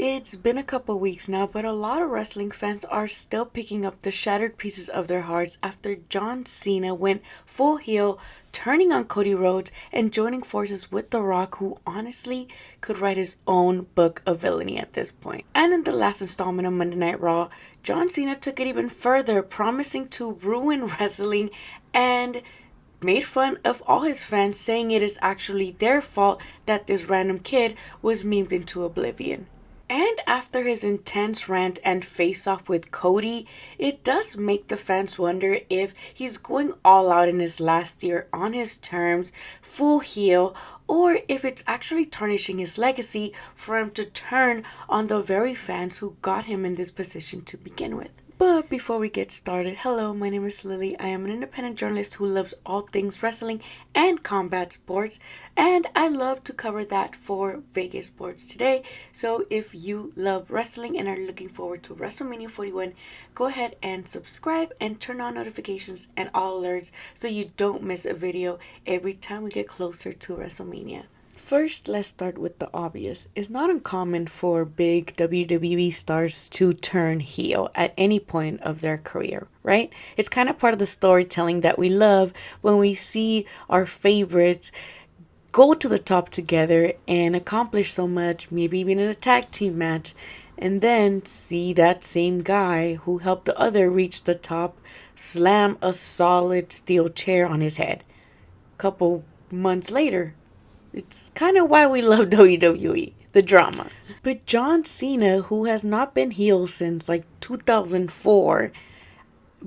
It's been a couple weeks now, but a lot of wrestling fans are still picking up the shattered pieces of their hearts after John Cena went full heel, turning on Cody Rhodes and joining forces with The Rock, who honestly could write his own book of villainy at this point. And in the last installment of Monday Night Raw, John Cena took it even further, promising to ruin wrestling and made fun of all his fans, saying it is actually their fault that this random kid was memed into oblivion. And after his intense rant and face off with Cody, it does make the fans wonder if he's going all out in his last year on his terms, full heel, or if it's actually tarnishing his legacy for him to turn on the very fans who got him in this position to begin with. But before we get started, hello, my name is Lily. I am an independent journalist who loves all things wrestling and combat sports, and I love to cover that for Vegas Sports Today. So if you love wrestling and are looking forward to WrestleMania 41, go ahead and subscribe and turn on notifications and all alerts so you don't miss a video every time we get closer to WrestleMania. First, let's start with the obvious. It's not uncommon for big WWE stars to turn heel at any point of their career, right? It's kind of part of the storytelling that we love when we see our favorites go to the top together and accomplish so much, maybe even in a tag team match, and then see that same guy who helped the other reach the top slam a solid steel chair on his head. A couple months later, it's kind of why we love WWE, the drama. But John Cena, who has not been heel since like 2004,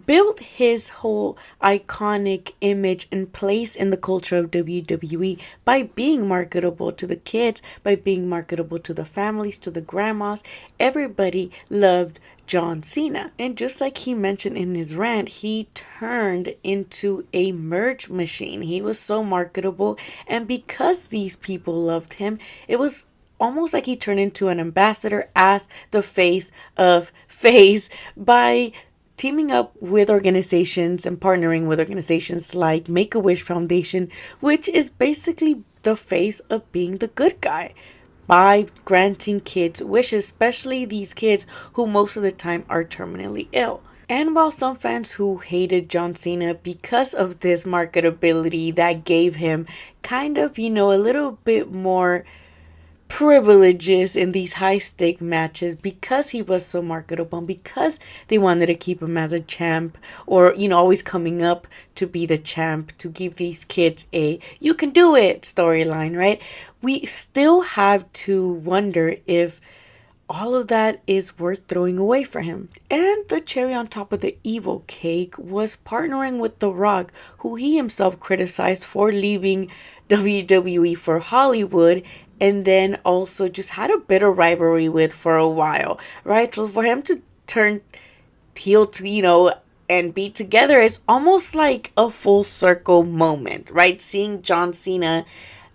built his whole iconic image and place in the culture of WWE by being marketable to the kids, by being marketable to the families, to the grandmas. Everybody loved John Cena. And just like he mentioned in his rant, he turned into a merch machine. He was so marketable. And because these people loved him, it was almost like he turned into an ambassador as the face of face by teaming up with organizations and partnering with organizations like Make-A-Wish Foundation, which is basically the face of being the good guy by granting kids wishes, especially these kids who most of the time are terminally ill. And while some fans who hated John Cena because of this marketability that gave him kind of, a little bit more privileges in these high stake matches because he was so marketable and because they wanted to keep him as a champ or always coming up to be the champ to give these kids a you can do it storyline, right? We still have to wonder if all of that is worth throwing away for him. And the cherry on top of the evil cake was partnering with The Rock, who he himself criticized for leaving WWE for Hollywood, and then also just had a bitter rivalry with for a while, right? So for him to turn heel to, and be together, it's almost like a full circle moment, right? Seeing John Cena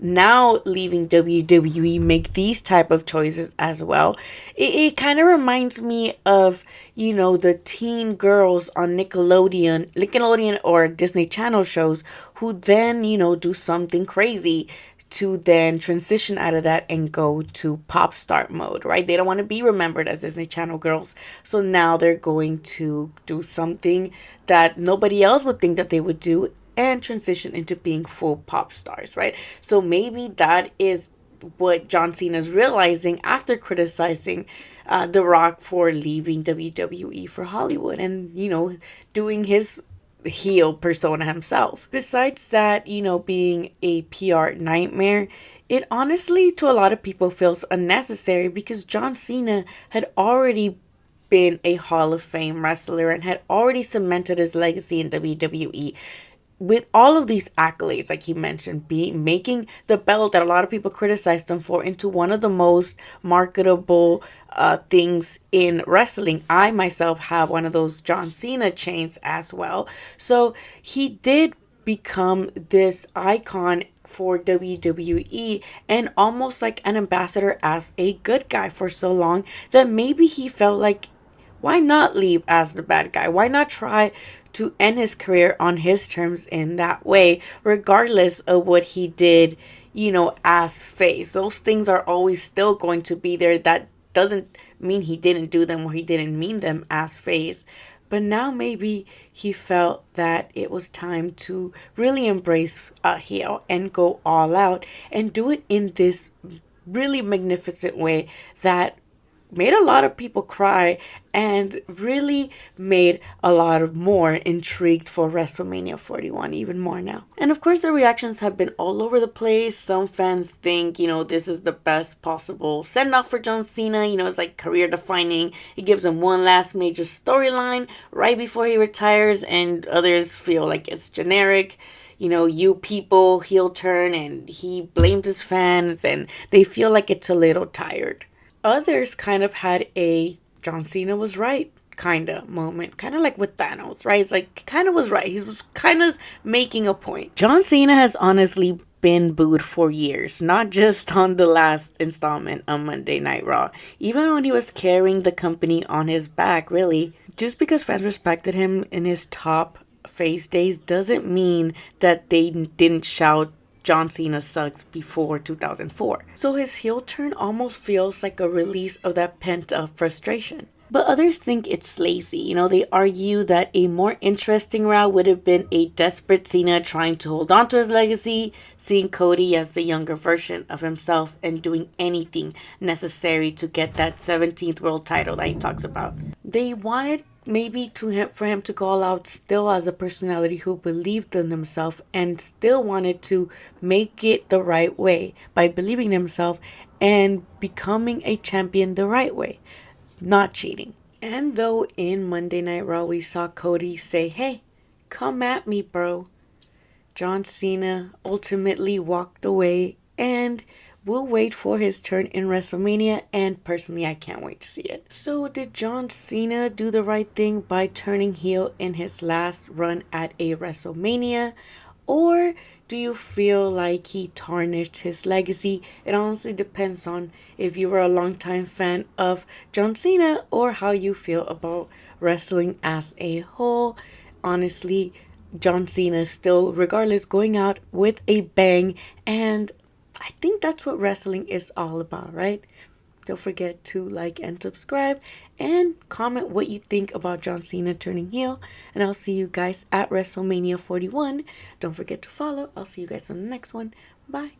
now leaving WWE make these type of choices as well. It kind of reminds me of, the teen girls on Nickelodeon or Disney Channel shows who then, do something crazy to then transition out of that and go to pop star mode, right? They don't want to be remembered as Disney Channel girls. So now they're going to do something that nobody else would think that they would do and transition into being full pop stars, right? So maybe that is what John Cena is realizing after criticizing The Rock for leaving WWE for Hollywood and, doing his heel persona himself. Besides that, being a PR nightmare, it honestly to a lot of people feels unnecessary because John Cena had already been a Hall of Fame wrestler and had already cemented his legacy in WWE with all of these accolades, like he mentioned, making the belt that a lot of people criticized him for into one of the most marketable things in wrestling. I myself have one of those John Cena chains as well. So he did become this icon for WWE and almost like an ambassador as a good guy for so long that maybe he felt like, why not leave as the bad guy? Why not try to end his career on his terms in that way, regardless of what he did, as face? Those things are always still going to be there. That doesn't mean he didn't do them or he didn't mean them as face. But now maybe he felt that it was time to really embrace a heel and go all out and do it in this really magnificent way that made a lot of people cry and really made a lot of more intrigued for WrestleMania 41 even more now. And of course the reactions have been all over the place. Some fans think, this is the best possible send off for John Cena. It's like career defining. It gives him one last major storyline right before he retires, and others feel like it's generic. You people heel turn and he blames his fans and they feel like it's a little tired. Others kind of had a John Cena was right kind of moment, kind of like with Thanos, right? It's like kind of was right. He was kind of making a point. John Cena has honestly been booed for years, not just on the last installment on Monday Night Raw, even when he was carrying the company on his back, really. Just because fans respected him in his top face days doesn't mean that they didn't shout John Cena sucks before 2004. So his heel turn almost feels like a release of that pent up frustration. But others think it's lazy. They argue that a more interesting route would have been a desperate Cena trying to hold on to his legacy, seeing Cody as the younger version of himself and doing anything necessary to get that 17th world title that he talks about. They wanted maybe for him to call out still as a personality who believed in himself and still wanted to make it the right way by believing in himself and becoming a champion the right way, not cheating. And though in Monday Night Raw we saw Cody say, "Hey, come at me, bro," John Cena ultimately walked away, and we'll wait for his turn in WrestleMania, and personally I can't wait to see it. So did John Cena do the right thing by turning heel in his last run at a WrestleMania? Or do you feel like he tarnished his legacy? It honestly depends on if you were a longtime fan of John Cena or how you feel about wrestling as a whole. Honestly, John Cena is still, regardless, going out with a bang, and I think that's what wrestling is all about, right? Don't forget to like and subscribe and comment what you think about John Cena turning heel. And I'll see you guys at WrestleMania 41. Don't forget to follow. I'll see you guys on the next one. Bye.